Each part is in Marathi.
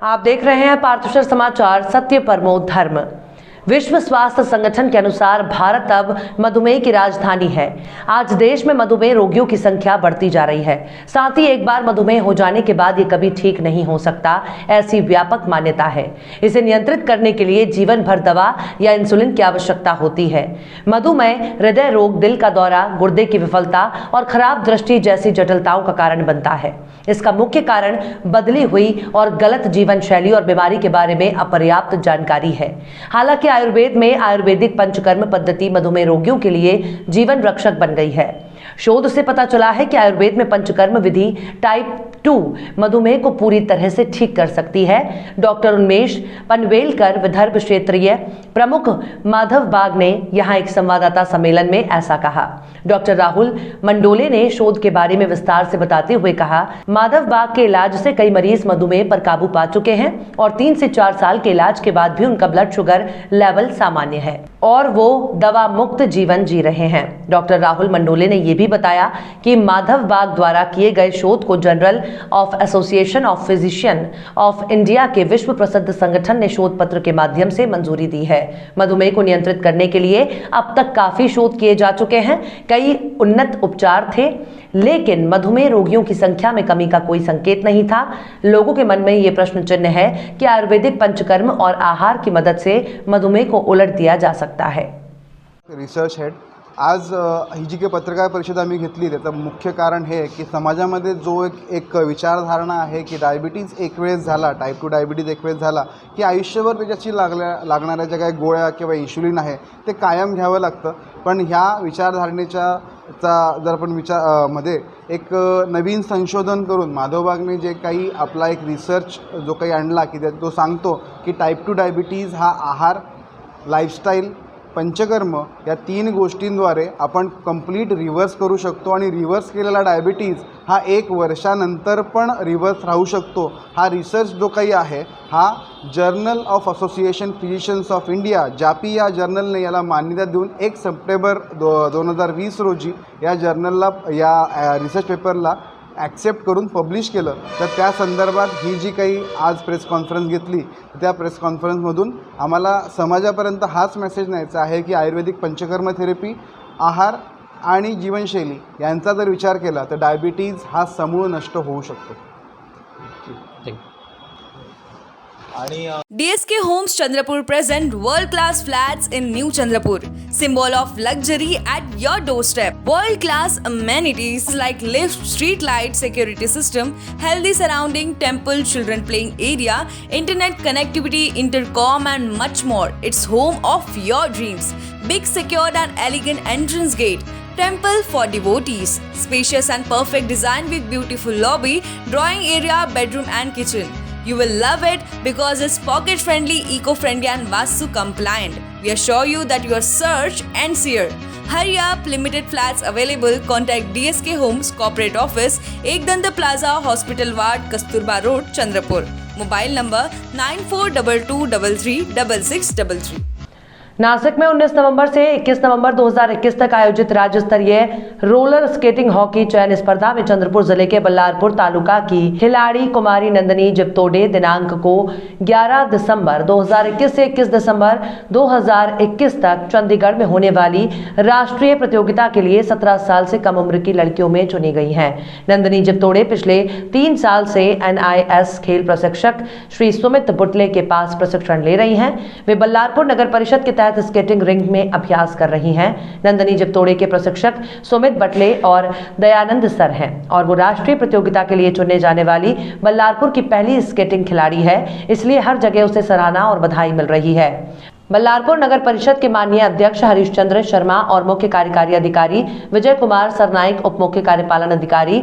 आप देख रहे हैं पार्थशर समाचार, सत्य परमो धर्म। विश्व स्वास्थ्य संगठन के अनुसार भारत अब मधुमेह की राजधानी है। आज देश में मधुमेह रोगियों की संख्या बढ़ती जा रही है। साथ ही एक बार मधुमेह हो जाने के बाद ये कभी ठीक नहीं हो सकता, ऐसी व्यापक मान्यता है। इसे नियंत्रित करने के लिए जीवन भर दवा या इंसुलिन की आवश्यकता होती है। मधुमेह हृदय रोग, दिल का दौरा, गुर्दे की विफलता और खराब दृष्टि जैसी जटिलताओं का कारण बनता है। इसका मुख्य कारण बदली हुई और गलत जीवन शैली और बीमारी के बारे में अपर्याप्त जानकारी है। हालांकि आयुर्वेद में आयुर्वेदिक पंचकर्म पद्धति मधुमेह रोगियों के लिए जीवन रक्षक बन गई है। शोध से पता चला है कि आयुर्वेद में पंचकर्म विधि टाइप 2 मधुमेह को पूरी तरह से ठीक कर सकती है। डॉक्टर उन्मेष पनवेलकर, विदर्भ क्षेत्रीय प्रमुख, माधव बाग ने यहां एक संवाददाता सम्मेलन में ऐसा कहा। डॉक्टर राहुल मंडोले ने शोध के बारे में विस्तार से बताते हुए कहा, माधव बाग के इलाज से कई मरीज मधुमेह पर काबू पा चुके हैं और 3 से 4 साल के इलाज के बाद भी उनका ब्लड शुगर लेवल सामान्य है और वो दवा मुक्त जीवन जी रहे हैं। डॉक्टर राहुल मंडोले ने यह भी बताया कि माधव बाग द्वारा किए गए शोध को journal of association of physician of India के विश्व प्रसिद्ध संगठन ने शोध पत्र के माध्यम से मंजूरी दी है। मधुमेह को नियंत्रित करने के लिए अब तक काफी शोध किए जा चुके हैं। कई उन्नत उपचार थे, लेकिन मधुमेह रोगियों की संख्या में कमी का कोई संकेत नहीं था। लोगों के मन में ये प्रश्न चिन्ह है कि आयुर्वेदिक पंचकर्म और आहार की मदद से मधुमेह को उलट दिया जा सकता है। रिसर्च हेड आज ही जी काही पत्रकार परिषद आम्ही घेतली, त्याचं मुख्य कारण हे की समाजामध्ये जो एक विचारधारणा आहे की डायबिटीज एक वेळेस झाला, टाईप 2 डायबिटीज एक वेळेस झाला की आयुष्यभर त्याच्याशी लागणाऱ्या ज्या काही गोळ्या किंवा इन्शुलिन आहे ते कायम घ्यावं लागतं। पण ह्या विचारधारणेचा जर आपण मध्ये एक नवीन संशोधन करून माधव बागने जे काही आपला एक रिसर्च जो काही आणला की तो सांगतो की टाईप 2 डायबिटीज हा आहार, लाईफस्टाईल, पंचकर्म या 3 गोष्टींद्वारे आपण कंप्लीट रिव्हर्स करू शकतो आणि रिव्हर्स केलेला डायबिटीज हा 1 वर्षानंतर पण रिव्हर्स राहू शकतो। हा रिसर्च जो काही आहे हा journal of association physicians of India JAPI या जर्नलने याला मान्यता देऊन 1 सप्टेंबर 2020 रोजी या जर्नलला या रिसर्च पेपरला ॲक्सेप्ट करून पब्लिश केलं। तर त्या संदर्भात ही जी काही आज प्रेस कॉन्फरन्स घेतली, त्या प्रेस कॉन्फरन्समधून आम्हाला समाजापर्यंत हाच मेसेज न्यायचा आहे की आयुर्वेदिक पंचकर्म थेरपी, आहार आणि जीवनशैली यांचा जर विचार केला तर डायबिटीज हा समूळ नष्ट होऊ शकतो। DSK Homes Chandrapur present world-class flats in New Chandrapur, symbol of luxury at your doorstep. World-class amenities like lift, street light, security system, healthy surrounding, temple, children playing area, internet connectivity, intercom and much more. It's home of your dreams. Big, secured and elegant entrance gate. Temple for devotees. Spacious and perfect design with beautiful lobby, drawing area, bedroom and kitchen. You will love it because it's pocket friendly, eco-friendly and Vastu compliant. We assure you that your search ends here. Hurry up, limited flats available. Contact DSK Homes Corporate Office, Ekdanta Plaza, Hospital Ward, Kasturba Road, Chandrapur. Mobile number 9422336633. Nashik में 19 नवंबर से 21 नवंबर 2021 तक आयोजित राज्य स्तरीय रोलर स्केटिंग हॉकी चयन स्पर्धा में चंद्रपुर जिले के बल्लारपुर तालुका की खिलाड़ी कुमारी नंदनी जिप्तोडे दिनांक को 11 दिसंबर 2021 से 21 दिसंबर 2021 तक चंडीगढ़ में होने वाली राष्ट्रीय प्रतियोगिता के लिए 17 साल से कम उम्र की लड़कियों में चुनी गई हैं। नंदनी जिप्तोडे पिछले 3 साल से NIS खेल प्रशिक्षक श्री सुमित बुटले के पास प्रशिक्षण ले रही हैं। वे बल्लारपुर नगर परिषद के स्केटिंग रिंग में अभ्यास कर रही हैं। नंदनी जिप्तोडे के प्रशिक्षक सुमित बटले और दयानंद सर हैं और वो राष्ट्रीय प्रतियोगिता के लिए चुनने जाने वाली बल्लारपुर की पहली स्केटिंग खिलाड़ी है, इसलिए हर जगह उसे सराहना और बधाई मिल रही है। बल्लारपुर नगर परिषद के माननीय अध्यक्ष हरीश चंद्र शर्मा और मुख्य कार्यकारी अधिकारी विजय कुमार सरनाइक, उप मुख्य कार्यपालन अधिकारी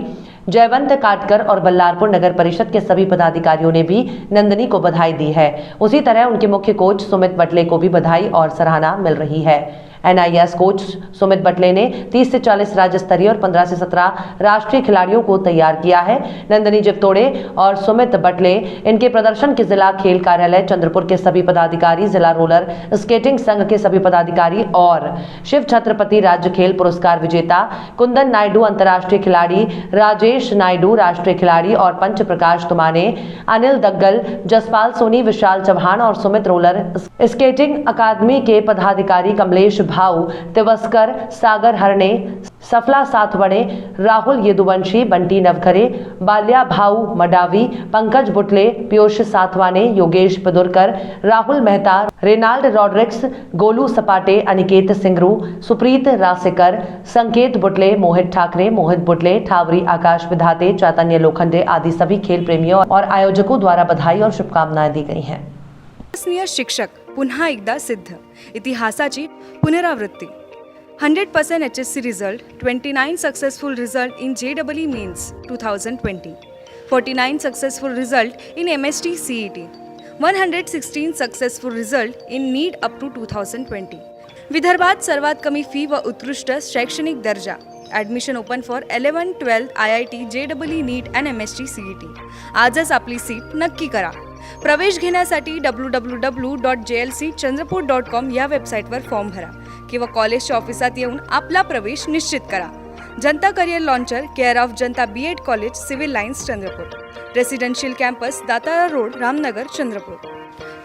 जयवंत काटकर और बल्लारपुर नगर परिषद के सभी पदाधिकारियों ने भी नंदनी को बधाई दी है। उसी तरह उनके मुख्य कोच सुमित बटले को भी बधाई और सराहना मिल रही है। NIS कोच सुमित बटले ने 30 से 40 राज्य स्तरीय और 15 से 17 राष्ट्रीय खिलाड़ियों को तैयार किया है। नंदिनी जिवतोड़े और सुमित बटले इनके प्रदर्शन के जिला खेल कार्यालय चंद्रपुर के सभी पदाधिकारी, जिला रोलर स्केटिंग संघ के सभी पदाधिकारी और शिव छत्रपति राज्य खेल पुरस्कार विजेता कुंदन नायडू, अंतर्राष्ट्रीय खिलाड़ी राजेश नायडू, राष्ट्रीय खिलाड़ी और पंच प्रकाश तुमाने, अनिल दग्गल, जसपाल सोनी, विशाल चौहान और सुमित रोलर स्केटिंग अकादमी के पदाधिकारी कमलेश भाऊ, तिवस्कर, सागर हरणे, सफला सातवड़े, राहुल यदुवंशी, बंटी नवखरे, बाल्या भाऊ मडावी, पंकज बुटले, पीयूष सातवाने, योगेश पिदुरकर, राहुल मेहता, रेनाल्ड रॉड्रिक्स, गोलू सपाटे, अनिकेत सिंगरू, सुप्रीत रासेकर, संकेत बुटले, मोहित ठाकरे, मोहित बुटले, ठावरी आकाश विधाते, चैतन्य लोखंडे आदि सभी खेल प्रेमियों और आयोजकों द्वारा बधाई और शुभकामनाएं दी गई हैं। विश्वसनीय शिक्षक पुन्हा एकदा सिद्ध, इतिहासाची पुनरावृत्ती. 100% HSC result, 29 successful result in JEE Mains 2020, 49 successful result in MST CET, 116 successful result in NEET up to 2020. विदर्भात सर्वात कमी फी व उत्कृष्ट शैक्षणिक दर्जा. Admission open for 11-12 IIT, JEE NEET and MST CET. आजच आपली सीट नक्की करा. प्रवेश घेण्यासाठी www.jlcchandrapur.com या वेबसाईटवर फॉर्म भरा किंवा कॉलेजच्या ऑफिसात येऊन आपला प्रवेश निश्चित करा. Janata career launcher, care of Janata B.Ed college, civil lines, Chandrapur. Residential campus, Datara road, Ramnagar, Chandrapur.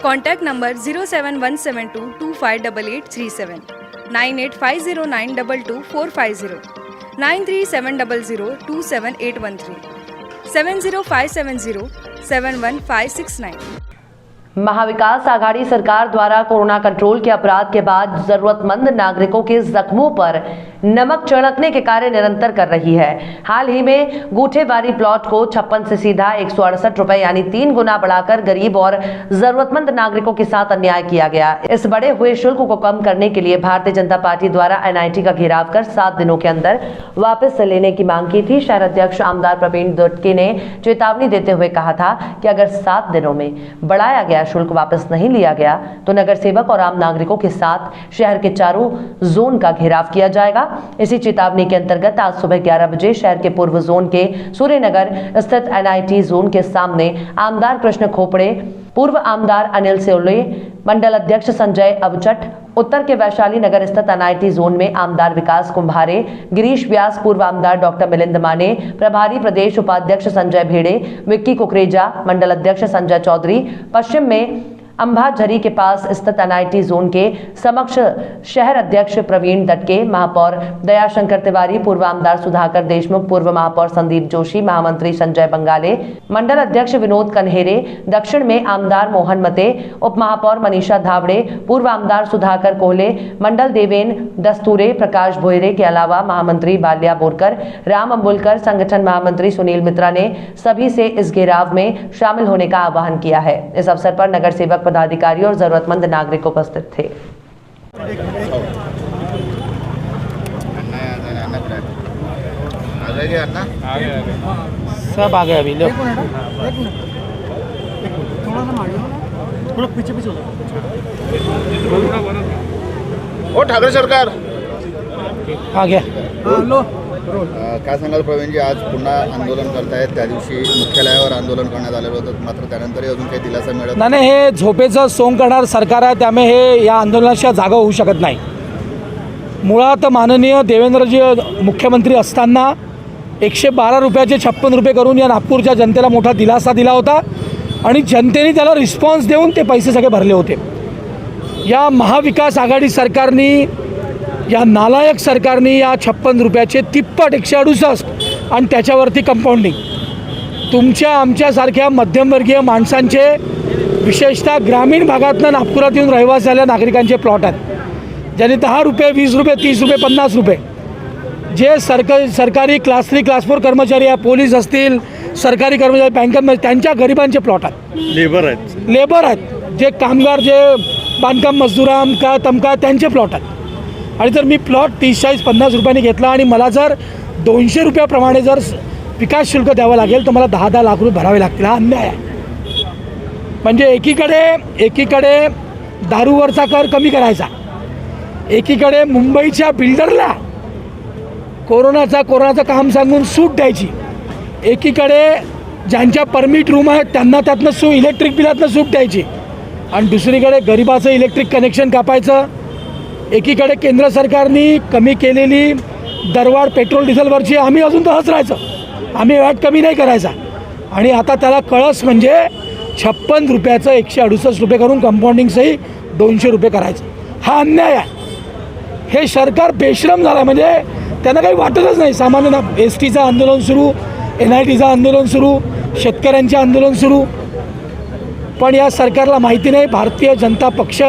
Contact number 07172258837, 9850922450, 9370027813, 705707159. Mahavikas Aghadi सरकार द्वारा कोरोना कंट्रोल के अपराध के बाद जरूरतमंद नागरिकों के जख्मों पर नमक छिड़कने के कार्य निरंतर कर रही है। हाल ही में गूठेवारी प्लॉट को 56 से सीधा 168 रुपए यानी 3 गुना बढ़ाकर गरीब और जरूरतमंद नागरिकों के साथ अन्याय किया गया। इस बढ़े हुए शुल्क को कम करने के लिए भारतीय जनता पार्टी द्वारा NIT का घेराव कर 7 दिनों के अंदर वापस लेने की मांग की थी। शहर अध्यक्ष आमदार प्रवीण दटके ने चेतावनी देते हुए कहा था कि अगर 7 दिनों में बढ़ाया गया शुल्क वापस नहीं लिया गया तो नगर सेवक और आम नागरिकों के साथ शहर के चारों जोन का घेराव किया जाएगा। इसी चेतावनी के अंतर्गत आज सुबह 11 बजे शहर के पूर्व जोन के सूर्यनगर स्थित NIT जोन के सामने आमदार कृष्ण खोपड़े, पूर्व आमदार अनिल सेवले, मंडल अध्यक्ष संजय अवचट, उत्तर के वैशाली नगर स्थित NIT जोन में आमदार विकास कुंभारे, गिरीश व्यास, पूर्व आमदार डॉक्टर मिलिंद माने, प्रभारी प्रदेश उपाध्यक्ष संजय भेड़े, विक्की कुकरेजा, मंडल अध्यक्ष संजय चौधरी, पश्चिम में अंबाझरी के पास स्थित NIT जोन के समक्ष शहर अध्यक्ष प्रवीण दटके, महापौर दयाशंकर तिवारी, पूर्व आमदार सुधाकर देशमुख, पूर्व महापौर संदीप जोशी, महामंत्री संजय बंगाले, मंडल अध्यक्ष विनोद कन्हेरे, दक्षिण में आमदार मोहन मते, उप महापौर मनीषा धावड़े, पूर्व आमदार सुधाकर कोहले, मंडल देवेन दस्तूरे, प्रकाश भोयरे के अलावा महामंत्री बाल्या बोरकर, राम अम्बुलकर, संगठन महामंत्री सुनील मित्रा ने सभी से इस घेराव में शामिल होने का आह्वान किया है। इस अवसर पर नगर सेवक, पदाधिकारी और जरूरतमंद नागरिक उपस्थित थे। सब आ गए अभी लोग। थोड़ा पीछे पीछे ओ ठाकरे सरकार आ गया। काय सांगाल प्रवीणजी, आज पुन्हा आंदोलन करतायत. त्या दिवशी मुख्यालयावर आंदोलन करण्यात आलेलं होतं, मात्र त्यानंतरही अजून काही दिलासा मिळत नाही. हे झोपेचं सोंग करणार सरकार आहे, त्यामुळे हे या आंदोलनाच्या जागा होऊ शकत नाही. मुळात माननीय देवेंद्रजी मुख्यमंत्री असताना 112 रुपयाचे 56 रुपये करून या नागपूरच्या जनतेला मोठा दिलासा दिला होता आणि जनतेने त्याला रिस्पॉन्स देऊन ते पैसे सगळे भरले होते. या महाविकास आघाडी सरकारने, या नालायक सरकारने या 56 रुपयाचे तिप्पट 168 आणि त्याच्यावरती कंपाऊंडिंग तुमच्या आमच्यासारख्या मध्यमवर्गीय माणसांचे, विशेषतः ग्रामीण भागातनं नागपुरात येऊन रहिवासी झालेल्या नागरिकांचे प्लॉट आहेत, ज्यांनी 10 रुपये, 20 रुपये, 30 रुपये, 50 रुपये, जे सरकारी क्लास 3, क्लास 4 कर्मचारी आहे, पोलीस असतील, सरकारी कर्मचारी, बँकांमध्ये, त्यांच्या गरिबांचे प्लॉट आहेत, लेबर आहेत, जे कामगार, जे बांधकाम मजदूर, अमका तमका, त्यांचे प्लॉट आहेत. आणि जर मी प्लॉट 30, 40, 50 रुपयांनी घेतला आणि मला जर 200 रुपयाप्रमाणे जर विकास शुल्क द्यावं लागेल तर मला 10-10 लाख रुपये भरावे लागतील. हा अन्याय आहे. म्हणजे एकीकडे दारूवरचा कर कमी करायचा, एकीकडे मुंबईच्या बिल्डरला कोरोनाचं काम सांगून सूट द्यायची, एकीकडे ज्यांच्या परमिट रूम आहेत त्यांना त्यातनं इलेक्ट्रिक बिलातनं सूट द्यायची, आणि दुसरीकडे गरिबाचं इलेक्ट्रिक कनेक्शन कापायचं. एकीकडे केंद्र सरकारने कमी केलेली दरवाढ पेट्रोल डिझेलवरची आम्ही अजून तसंच राहायचं, आम्ही वॅट कमी नाही करायचा, आणि आता त्याला कळस म्हणजे 56 रुपयाचं 168 रुपये करून कंपाऊंडिंगसही 200 रुपये करायचं. हा अन्याय आहे. हे सरकार बेशरम झालं, म्हणजे त्यांना काही वाटतच नाही. सामान्य STचं आंदोलन सुरू, NITचं आंदोलन सुरू, शेतकऱ्यांचे आंदोलन सुरू, पण या सरकारला माहिती नाही भारतीय जनता पक्ष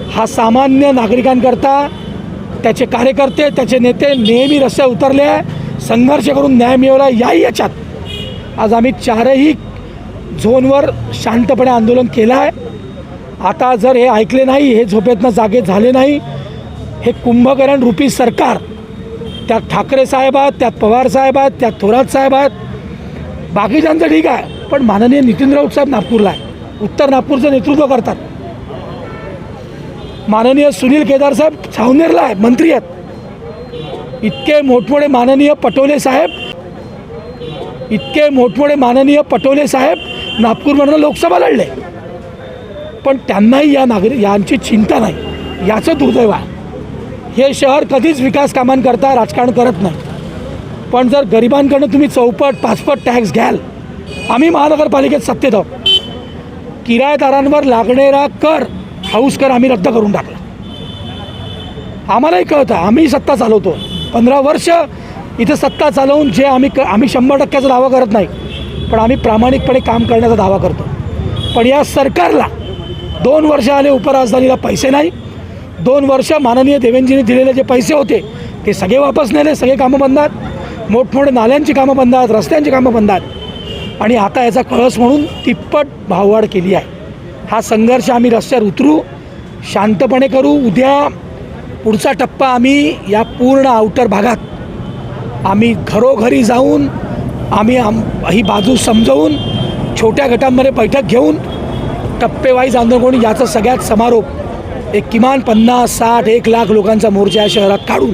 हा सामान्य नागरिकांकरता, त्याचे कार्यकर्ते, त्याचे नेते नेहमी रस्त्यावर उतरले आहे, संघर्ष करून न्याय मिळवला. याही याच्यात आज आम्ही 4ही झोनवर शांतपणे आंदोलन केलं आहे. आता जर हे ऐकले नाही, हे झोपेतनं जागे झाले नाही, हे कुंभकर्ण रूपी सरकार, त्यात ठाकरे साहेब आहेत, त्यात पवार साहेब आहेत, त्यात थोरात साहेब आहेत, बाकीच्यांचं ठीक आहे, पण माननीय नितीन राऊत साहेब नागपूरला आहे, उत्तर नागपूरचं नेतृत्व करतात. माननीय सुनील केदार साहेब सावनेरला आहे, मंत्री आहेत. इतके मोठमोठे माननीय पटोले साहेब नागपूरमधून लोकसभा लढले, पण त्यांनाही यांची चिंता नाही. याचं दुर्दैव आहे. हे शहर कधीच विकास कामांकरता राजकारण करत नाही, पण जर गरिबांकडनं तुम्ही 4-5 टॅक्स घ्याल, आम्ही महानगरपालिकेत सत्तेत आहोत, किरायेदारांवर लागणारा कर, हाऊस कर आम्ही रद्द करून टाकला. आम्हालाही कळतं, आम्ही सत्ता चालवतो, 15 वर्ष इथे सत्ता चालवून जे आम्ही 100% दावा करत नाही, पण आम्ही प्रामाणिकपणे काम करण्याचा दावा करतो. पण या सरकारला 2 वर्ष आले, उपराजधानीला पैसे नाही. 2 वर्ष माननीय देवेंद्रजींनी दिलेले जे पैसे होते ते सगळे वापस नेले, सगळे कामं बंद आहेत, मोठमोठे नाल्यांची कामं बंद आहेत, रस्त्यांची कामं बंद आहेत, आणि आता याचा कळस म्हणून तिप्पट भाववाढ केली आहे. हा संघर्ष आम्ही रस्त्यावर उतरू, शांतपणे करू. उद्या पुढचा टप्पा आम्ही या पूर्ण आउटर भागात आम्ही घरोघरी जाऊन आम्ही ही बाजू समजवून छोट्या गटांमध्ये बैठक घेऊन टप्पेवाईज आंदोलन करून याचा सगळ्यात समारोप एक किमान 50-60-1 लाख लोकांचा मोर्चा या शहरात काढून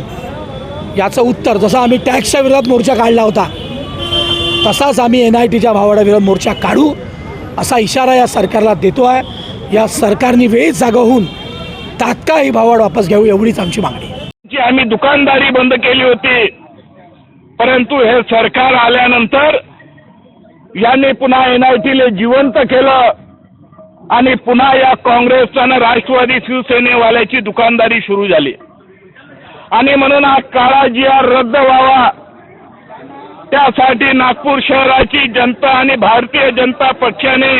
याचं उत्तर, जसं आम्ही टॅक्सच्या विरोधात मोर्चा काढला होता तसाच आम्ही NITच्या भावाडाविरोधात मोर्चा काढू, असा इशारा या सरकारला देतो आहे. या सरकारने वेळीच जागा होऊन तात्काळ ही भाववाढ वापस घ्यावी, एवढीच आमची मागणी आहे. आम्ही दुकानदारी बंद केली होती, परंतु हे सरकार आल्यानंतर यांनी पुन्हा NITला जिवंत केलं आणि पुन्हा या काँग्रेस आणि राष्ट्रवादी शिवसेनेवाल्याची दुकानदारी सुरू झाली, आणि म्हणून हा काळा GR रद्द व्हावा, त्यासाठी नागपूर शहराची जनता आणि भारतीय जनता पक्षाने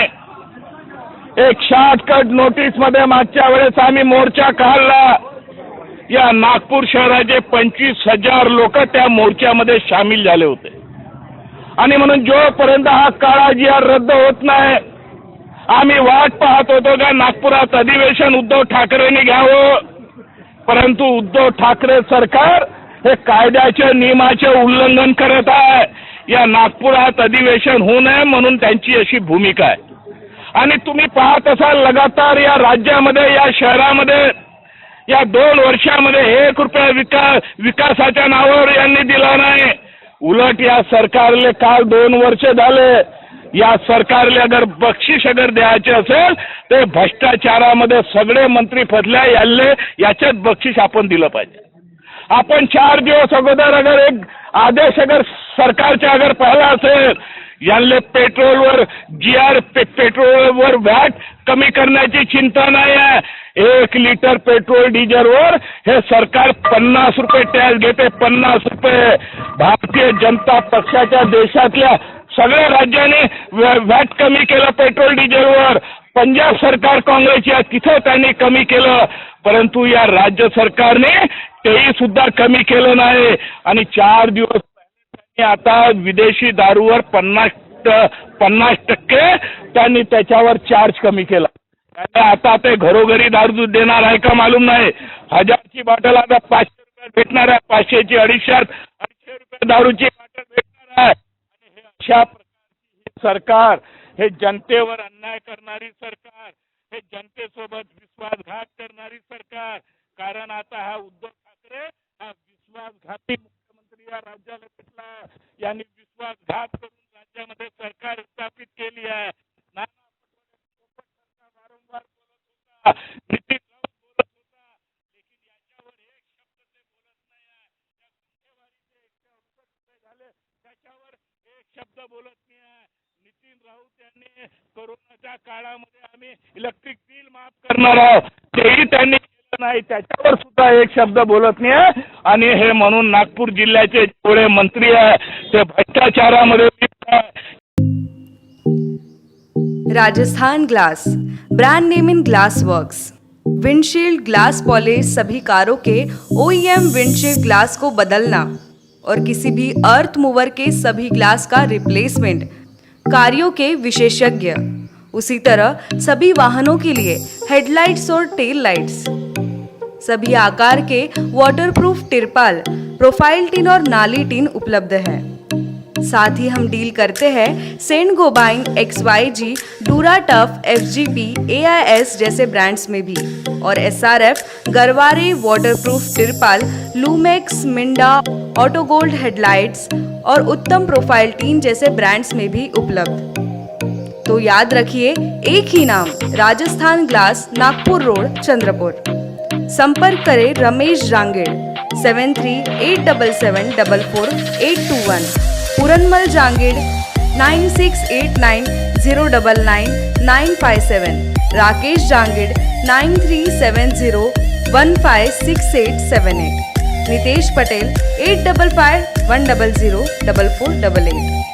एक शॉर्टकट नोटीसमध्ये मागच्या वेळेस आम्ही मोर्चा काढला. या नागपूर शहराचे 25,000 लोक त्या मोर्चामध्ये सामील झाले होते, आणि म्हणून जोपर्यंत हा काळा GR रद्द होत नाही, आम्ही वाट पाहत होतो का नागपुरात अधिवेशन उद्धव ठाकरेंनी घ्यावं, परंतु उद्धव ठाकरे सरकार हे कायद्याच्या नियमाचे उल्लंघन करत आहे. या नागपुरात अधिवेशन होऊ नये म्हणून त्यांची अशी भूमिका आहे. आणि तुम्ही पाहत असाल लगातार या राज्यामध्ये, या शहरामध्ये या 2 वर्षामध्ये 1 रुपया विकासाच्या नावावर यांनी दिला नाही. उलट या सरकारले काल 2 वर्ष झाले, या सरकारले अगर बक्षीस द्यायचे असेल तर भ्रष्टाचारामध्ये सगळे मंत्री फसल्या, याच्यात बक्षीस आपण दिलं पाहिजे. आपण 4 दिवस अगोदर अगर एक आदेश सरकारचा पाहिला असेल, यांना पेट्रोलवर GR पेट्रोलवर व्हॅट कमी करण्याची चिंता नाही आहे. 1 लिटर पेट्रोल डिझेलवर हे सरकार 50 रुपये टॅक्स घेते, 50 रुपये. भारतीय जनता पक्षाच्या देशातल्या सगळ्या राज्यांनी व्हॅट कमी केलं पेट्रोल डिझेलवर. पंजाब सरकार काँग्रेसची आहे तिथं त्यांनी कमी केलं, परंतु या राज्य सरकारने तेही सुद्धा कमी केलं नाही. आणि 4 दिवस आता विदेशी दारूवर 50% त्यांनी त्याच्यावर चार्ज कमी केला. आता ते घरोघरी दारू देणार आहे का मालूम नाही. 1000ची बॉटल आता 500 रुपयात भेटणार आहे, 500ची 250 रुपये दारूची बॉटल भेटणार आहे. आणि हे अशा प्रकारची सरकार, हे जनतेवर अन्याय करणारी सरकार, हे जनतेसोबत विश्वासघात करणारी सरकार, कारण आता हा उद्धव ठाकरे हा विश्वासघाती मुख्यमंत्री या राज्याला भेटला. यांनी विश्वासघात करून राज्यामध्ये सरकार स्थापित केली आहे. नाना पटोले वारंवार बोलत होता, नितीन राऊत बोलत होता, लेकिन याच्यावर एक शब्द ते बोलत नाही आहे. त्या गुन्हेगारीचे 168 रुपये झाले त्याच्यावर एक शब्द बोलत नाही आहे. नितीन राऊत यांनी कोरोनाच्या काळामध्ये आम्ही इलेक्ट्रिक बिल माफ करणार आहोत तेही त्यांनी केलं नाही, त्याच्यावर सुद्धा एक शब्द बोलत नाही आहे. आणि हे म्हणून नागपूर जिल्ह्याचे जेवढे मंत्री आहे ते भ्रष्टाचारामध्ये लिप्त आहे. Rajasthan glass, brand name in glass works. Windshield, glass polish, सभी कारों के OEM विंडशील्ड ग्लास को बदलना और किसी भी अर्थ मूवर के सभी ग्लास का रिप्लेसमेंट, कार्यों के विशेषज्ञ। उसी तरह सभी वाहनों के लिए हेडलाइट्स और टेल लाइट्स, सभी आकार के वाटरप्रूफ तिरपाल, प्रोफाइल टिन और नाली टिन उपलब्ध है। साथ ही हम डील करते हैं Saint Gobain, XYG, Dura Tough, FGP, AIS जैसे ब्रांड्स में भी, और SRF, गरवारे वाटरप्रूफ तिरपाल, लूमेक्स, मिंडा, ऑटो गोल्ड हेडलाइट्स और उत्तम प्रोफाइल टीन जैसे ब्रांड्स में भी उपलब्ध। तो याद रखिए, एक ही नाम, राजस्थान ग्लास, नागपुर रोड, चंद्रपुर। संपर्क करें रमेश जांगेड़ 7387744821, पूरनमल जांगेड़ 9689099957, राकेश जांगेड़ 9370156878, नितेश पटेल 8551004488।